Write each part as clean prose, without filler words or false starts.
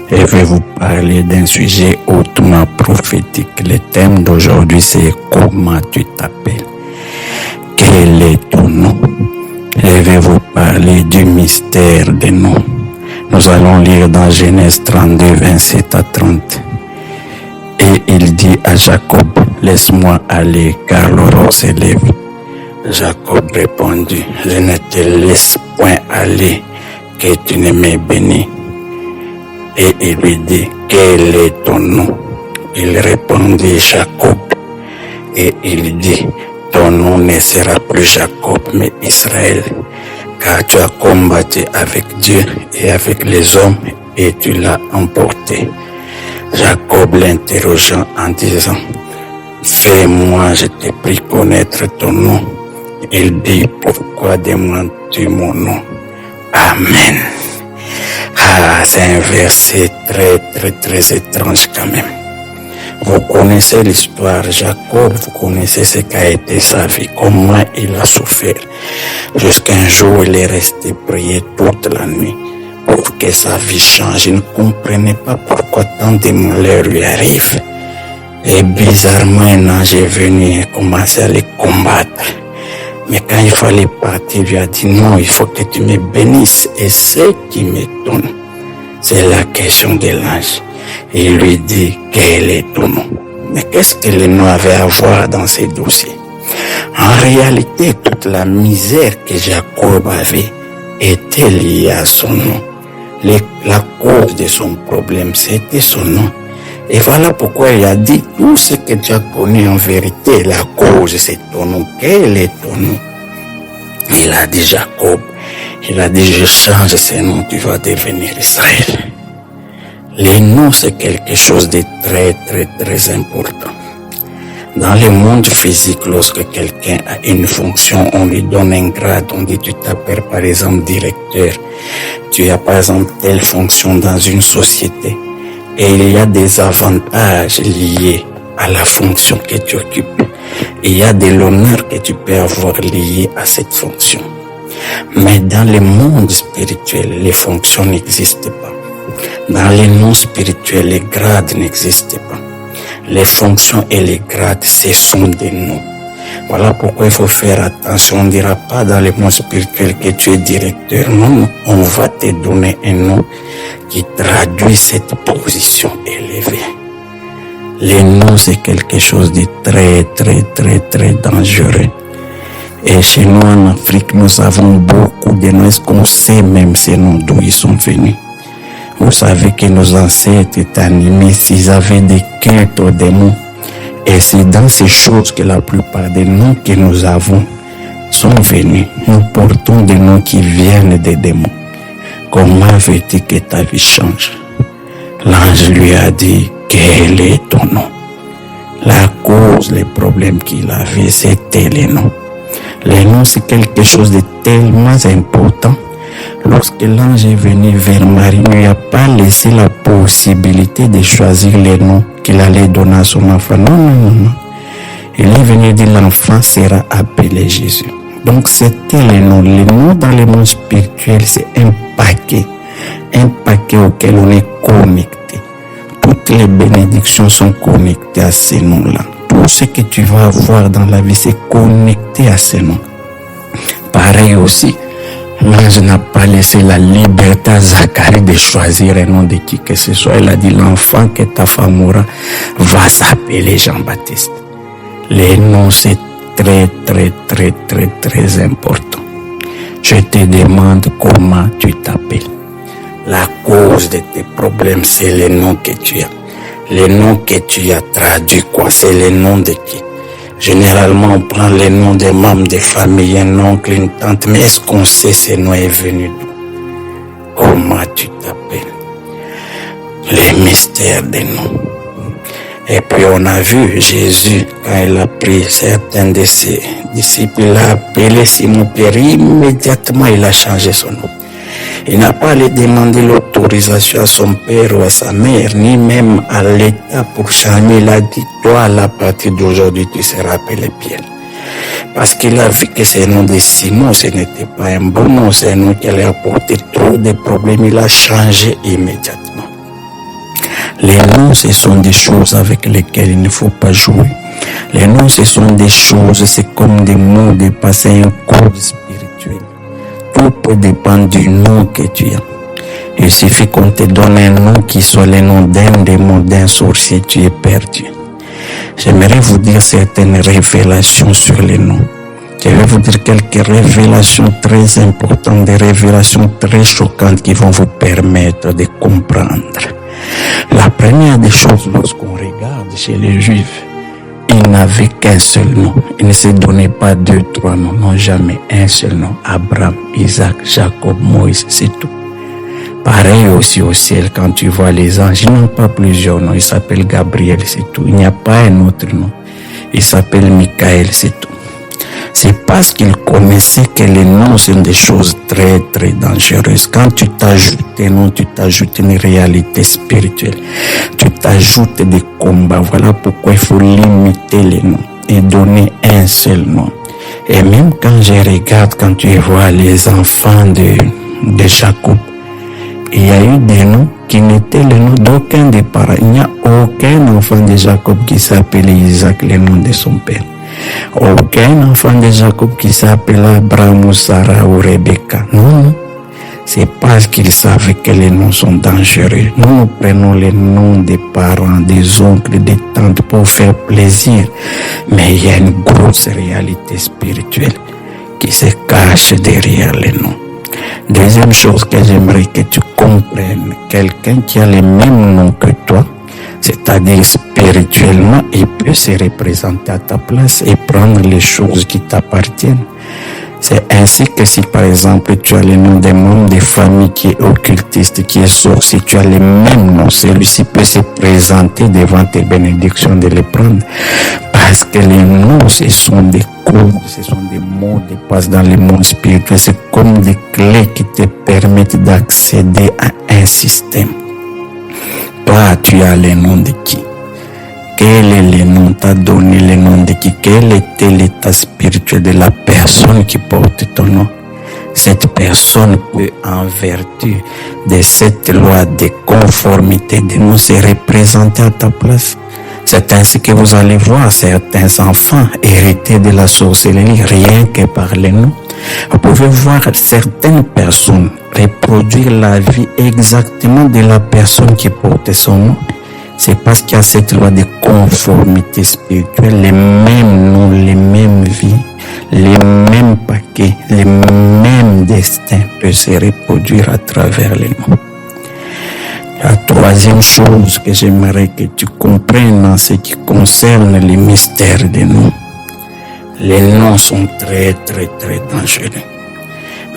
Je vais vous parler d'un sujet hautement prophétique. Le thème d'aujourd'hui, c'est comment tu t'appelles. Quel est ton nom? Je vais vous parler du mystère des noms. Nous allons lire dans Genèse 32, 27 à 30. Et il dit à Jacob, laisse-moi aller, car l'aurore s'élève. Jacob répondit, je ne te laisse point aller, que tu ne m'aies béni. Et il lui dit, quel est ton nom? Il répondit, Jacob. Et il dit, ton nom ne sera plus Jacob, mais Israël, car tu as combattu avec Dieu et avec les hommes, et tu l'as emporté. Jacob l'interrogea en disant, fais-moi, je te prie, connaître ton nom. Il dit, pourquoi demandes-tu mon nom? Amen. C'est un verset très étrange quand même. Vous connaissez l'histoire de Jacob, vous connaissez ce qu'a été sa vie, comment il a souffert. Jusqu'à un jour, il est resté prier toute la nuit pour que sa vie change. Il ne comprenait pas pourquoi tant de malheurs lui arrivent. Et bizarrement, un ange est venu et a commencé à les combattre. Mais quand il fallait partir, il lui a dit non, il faut que tu me bénisses. Et ce qui m'étonne, c'est la question de l'ange. Il lui dit, quel est ton nom? Mais qu'est-ce que le nom avait à voir dans ces dossiers? En réalité, toute la misère que Jacob avait était liée à son nom. La cause de son problème, c'était son nom. Et voilà pourquoi il a dit, tout ce que tu as connu en vérité, la cause, c'est ton nom. Quel est ton nom? Il a dit Jacob. Il a dit, je change ce nom, tu vas devenir Israël. Les noms, c'est quelque chose de très important. Dans le monde physique, lorsque quelqu'un a une fonction, on lui donne un grade, on dit tu t'appelles par exemple directeur. Tu as par exemple telle fonction dans une société. Et il y a des avantages liés à la fonction que tu occupes. Et il y a de l'honneur que tu peux avoir lié à cette fonction. Mais dans le monde spirituel, les fonctions n'existent pas. Dans les noms spirituels, les grades n'existent pas. Les fonctions et les grades, ce sont des noms. Voilà pourquoi il faut faire attention. On ne dira pas dans le monde spirituel que tu es directeur. Non, on va te donner un nom qui traduit cette position élevée. Les noms, c'est quelque chose de très dangereux. Et chez nous en Afrique, nous avons beaucoup de noms. Est-ce qu'on sait même ces noms d'où ils sont venus? Vous savez que nos ancêtres étaient animés s'ils avaient des cultes aux démons. Et c'est dans ces choses que la plupart des noms que nous avons sont venus. Nous portons des noms qui viennent des démons. Comment veux-tu que ta vie change? L'ange lui a dit, quel est ton nom? La cause, les problèmes qu'il avait, c'était les noms. Les noms, c'est quelque chose de tellement important. Lorsque l'ange est venu vers Marie, il ne lui a pas laissé la possibilité de choisir les noms qu'il allait donner à son enfant. Non. Il est venu dire l'enfant sera appelé Jésus. Donc c'était les noms. Les noms dans le monde spirituel, c'est un paquet auquel on est connecté. Toutes les bénédictions sont connectées à ces noms-là. Tout ce que tu vas avoir dans la vie, c'est connecté à ces noms. Pareil aussi, l'ange n'a pas laissé la liberté à Zacharie de choisir un nom de qui que ce soit. Il a dit, l'enfant que ta femme aura va s'appeler Jean-Baptiste. Les noms, c'est très important. Je te demande comment tu t'appelles. La cause de tes problèmes, c'est les noms que tu as. Les noms que tu as traduits, quoi, c'est les noms de qui? Généralement, on prend les noms des membres de famille, un oncle, une tante, mais est-ce qu'on sait ces noms est venu d'où? Comment tu t'appelles? Les mystères des noms. Et puis on a vu Jésus, quand il a pris certains de ses disciples, il a appelé Simon-Pierre, immédiatement il a changé son nom. Il n'a pas allé demander l'autorisation à son père ou à sa mère, ni même à l'État pour changer. Il a dit, toi, à partir d'aujourd'hui, tu seras appelé Pierre. Parce qu'il a vu que ce nom de Simon, ce n'était pas un bon nom, c'est un nom qui allait apporter trop de problèmes. Il a changé immédiatement. Les noms, ce sont des choses avec lesquelles il ne faut pas jouer. Les noms, ce sont des choses, c'est comme des mots de passer un code spirituel. Tout peut dépendre du nom que tu as. Il suffit qu'on te donne un nom qui soit le nom d'un démon, d'un sorcier, tu es perdu. J'aimerais vous dire certaines révélations sur les noms. Je vais vous dire quelques révélations très importantes, des révélations très choquantes qui vont vous permettre de comprendre. La première des choses, lorsqu'on regarde chez les Juifs, ils n'avaient qu'un seul nom. Ils ne se donnaient pas 2, 3 noms, non, jamais un seul nom. Abraham, Isaac, Jacob, Moïse, c'est tout. Pareil aussi au ciel, quand tu vois les anges, ils n'ont pas plusieurs noms. Ils s'appellent Gabriel, c'est tout. Il n'y a pas un autre nom. Ils s'appellent Michael, c'est tout. C'est parce qu'ils connaissaient que les noms sont des choses très, très dangereuses. Quand tu t'ajoutes un nom, tu t'ajoutes une réalité spirituelle. Tu t'ajoutes des combats. Voilà pourquoi il faut limiter les noms et donner un seul nom. Et même quand je regarde, quand tu vois les enfants de Jacob, il y a eu des noms qui n'étaient le nom d'aucun des parents. Il n'y a aucun enfant de Jacob qui s'appelait Isaac, le nom de son père. Aucun enfant de Jacob qui s'appelle Abraham ou Sarah ou Rebecca. Non. C'est parce qu'ils savaient que les noms sont dangereux. Nous prenons les noms des parents, des oncles, des tantes pour faire plaisir. Mais il y a une grosse réalité spirituelle qui se cache derrière les noms. Deuxième chose que j'aimerais que tu comprennes, quelqu'un qui a les mêmes noms que toi, c'est-à-dire spirituellement, il peut se représenter à ta place et prendre les choses qui t'appartiennent. C'est ainsi que si par exemple tu as le nom d'un membre de famille qui est occultiste, qui est sorcier, tu as les mêmes noms, celui-ci peut se présenter devant tes bénédictions de les prendre. Parce que les noms, ce sont des codes, ce sont des mots de passe dans le monde spirituel. C'est comme des clés qui te permettent d'accéder à un système. Toi, tu as le nom de qui? Quel est le nom? T'as donné le nom de qui? Quel était l'état spirituel de la personne qui porte ton nom? Cette personne peut, en vertu de cette loi de conformité de nous, se représenter à ta place. C'est ainsi que vous allez voir certains enfants hériter de la sorcellerie rien que par les noms. Vous pouvez voir certaines personnes reproduire la vie exactement de la personne qui porte son nom. C'est parce qu'il y a cette loi de conformité spirituelle, les mêmes noms, les mêmes vies, les mêmes paquets, les mêmes destins peuvent se reproduire à travers les noms. La troisième chose que j'aimerais que tu comprennes en ce qui concerne les mystères des noms, les noms sont très, très, très dangereux.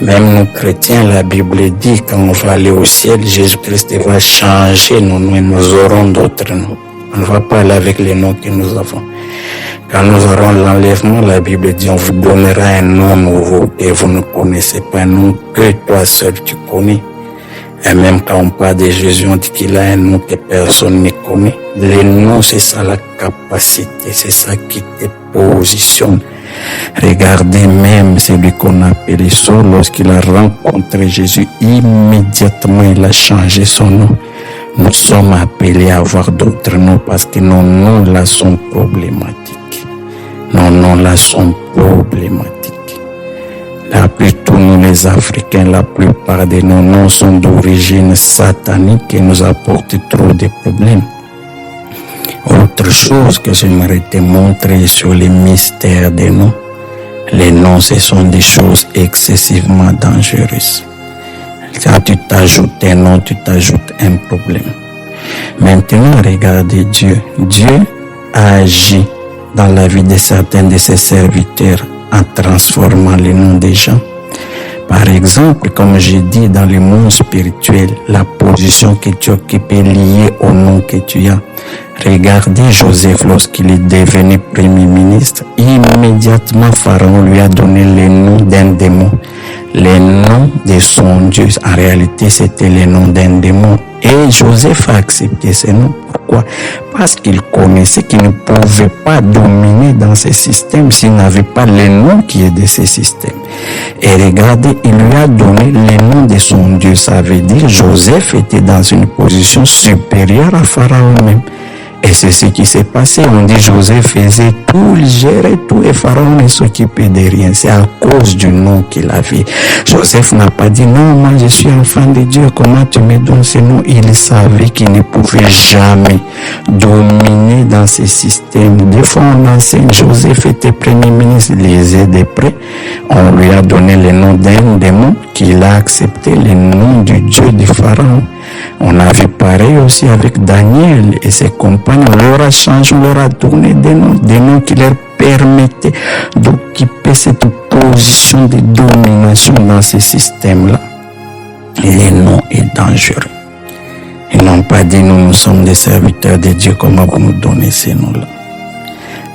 Même nous chrétiens, la Bible dit quand on va aller au ciel, Jésus-Christ va changer nos noms et nous aurons d'autres noms. On ne va pas aller avec les noms que nous avons. Quand nous aurons l'enlèvement, la Bible dit on vous donnera un nom nouveau et vous ne connaissez pas un nom que toi seul tu connais. Et même quand on parle de Jésus, on dit qu'il a un nom que personne ne connaît. Les noms, c'est ça la capacité, c'est ça qui te positionne. Regardez même celui qu'on appelait Saul, lorsqu'il a rencontré Jésus, immédiatement il a changé son nom. Nous sommes appelés à avoir d'autres noms parce que nos noms là sont problématiques. Nos noms là sont problématiques. Plutôt nous les Africains, la plupart de nos noms sont d'origine satanique et nous apportent trop de problèmes. Autre chose que j'aimerais te montrer sur les mystères des noms, les noms, ce sont des choses excessivement dangereuses. Quand tu t'ajoutes un nom, tu t'ajoutes un problème. Maintenant, regardez Dieu. Dieu a agi dans la vie de certains de ses serviteurs en transformant les noms des gens. Par exemple, comme j'ai dit, dans le monde spirituel, la position que tu occupes est liée au nom que tu as. Regardez Joseph lorsqu'il est devenu premier ministre. Immédiatement, Pharaon lui a donné le nom d'un démon. Le nom de son Dieu, en réalité, c'était le nom d'un démon. Et Joseph a accepté ce nom. Pourquoi? Parce qu'il connaissait qu'il ne pouvait pas dominer dans ces systèmes s'il n'avait pas les noms qui est de ces systèmes. Et regardez, il lui a donné les noms de son Dieu. Ça veut dire Joseph était dans une position supérieure à Pharaon même. Et c'est ce qui s'est passé. On dit Joseph faisait tout, il gérait tout et Pharaon ne s'occupait de rien. C'est à cause du nom qu'il avait. Joseph n'a pas dit non, moi je suis enfant de Dieu, comment tu me donnes ce nom? Il savait qu'il ne pouvait jamais dominer dans ces systèmes. Des fois on enseigne, Joseph était premier ministre, lisez de près. On lui a donné le nom d'un démon qu'il a accepté, le nom du Dieu de Pharaon. On a vu pareil aussi avec Daniel et ses compagnons. On leur a changé, on leur a donné des noms qui leur permettaient d'occuper cette position de domination dans ces systèmes-là. Les noms est dangereux. Ils n'ont pas dit nous sommes des serviteurs de Dieu, comment vous nous donnez ces noms-là?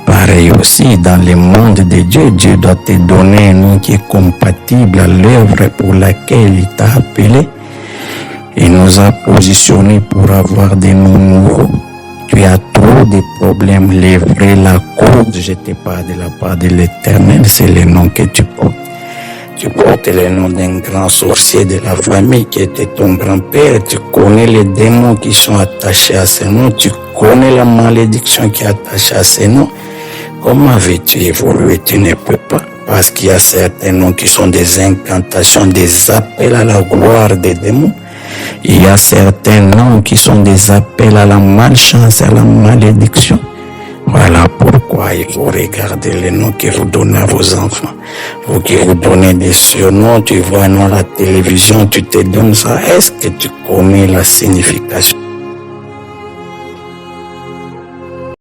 Pareil aussi, dans le monde de Dieu, Dieu doit te donner un nom qui est compatible à l'œuvre pour laquelle il t'a appelé. Il nous a positionnés pour avoir des noms nouveaux. Tu as trop de problèmes. Les vrais, la cause, je te parle de la part de l'Éternel, c'est le nom que tu portes. Tu portes le nom d'un grand sorcier de la famille qui était ton grand-père. Tu connais les démons qui sont attachés à ce nom. Tu connais la malédiction qui est attachée à ce nom. Comment veux-tu évoluer? Tu ne peux pas. Parce qu'il y a certains noms qui sont des incantations, des appels à la gloire des démons. Il y a certains noms qui sont des appels à la malchance, à la malédiction. Voilà pourquoi il faut regarder les noms que vous donnez à vos enfants. Vous qui vous donnez des surnoms, tu vois un nom à la télévision, tu te donnes ça. Est-ce que tu connais la signification?